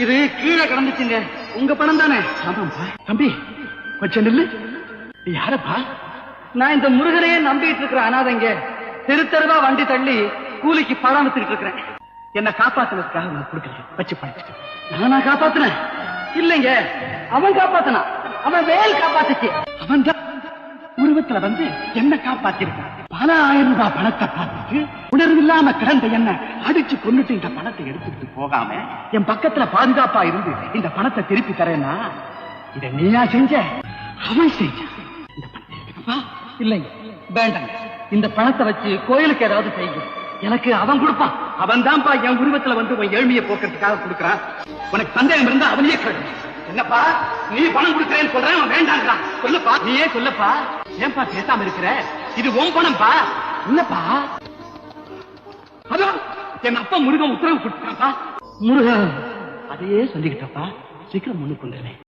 இது கீழே கிடந்துச்சுங்க. உங்க பணம் தானே? ஆமாப்பா. தம்பி கொஞ்சம் நில்லு. யாரப்பா? நான் இந்த முருகனையே நம்பிட்டு இருக்கிற அனாதைங்க. தெரு தெருவா வண்டி தள்ளி கூலிக்கு பணம் வித்துக்கிட்டு இருக்கிறேன். என்ன காப்பாத்துனதுக்காக உனக்கு கொடுக்கல. வச்சு பழச்சிட்டு. நானா காப்பாத்துனேன்? இல்லைங்க, அவன் காப்பாத்தினான். அவன் வேல் காப்பாத்துச்சு. அவன் தான் உருவத்துல வந்து என்ன காப்பாத்திருக்கான். பல 1000 ரூபாய் பணத்தை பார்த்துட்டு உணர்வு இல்லாம கிடந்த என்ன அடிச்சு கொண்டுட்டு இந்த பணத்தை எடுத்துக்கிட்டு போகாம என் பக்கத்துல பாதுகாப்பா இருந்து இந்த பணத்தை திருப்பி தரேன்னா இத நீயா செஞ்ச? அவன் செஞ்ச. இந்த பணத்தை எடுத்துக்கப்பா. இல்லைங்க, வேண்டாங்க. இந்த பணத்தை வச்சு கோயிலுக்கு ஏதாவது செய்யுங்க. எனக்கு அவன் கொடுப்பான். அவன் தான்ப்பா என் உருவத்துல வந்து உன் ஏழ்மையை போக்குறதுக்காக கொடுக்கறான். உனக்கு சந்தேகம் இருந்தா அவனையே கேளு. என்னப்பா நீ பணம் கொடுக்கறேன்னு சொல்றேன், அவன் வேண்டாங்கிறான். சொல்லப்பா, நீயே சொல்லப்பா. ஏன்பா பேசாம இருக்கிற? இது உன் பணம்பா. இல்லப்பா, அதோ என் அப்பா முருகன் உத்தரவு கொடுத்தாப்பா. முருகன் அதையே சொல்லிக்கிட்டப்பா. சீக்கிரம் முன்னுக்கு வந்துடுறேன்.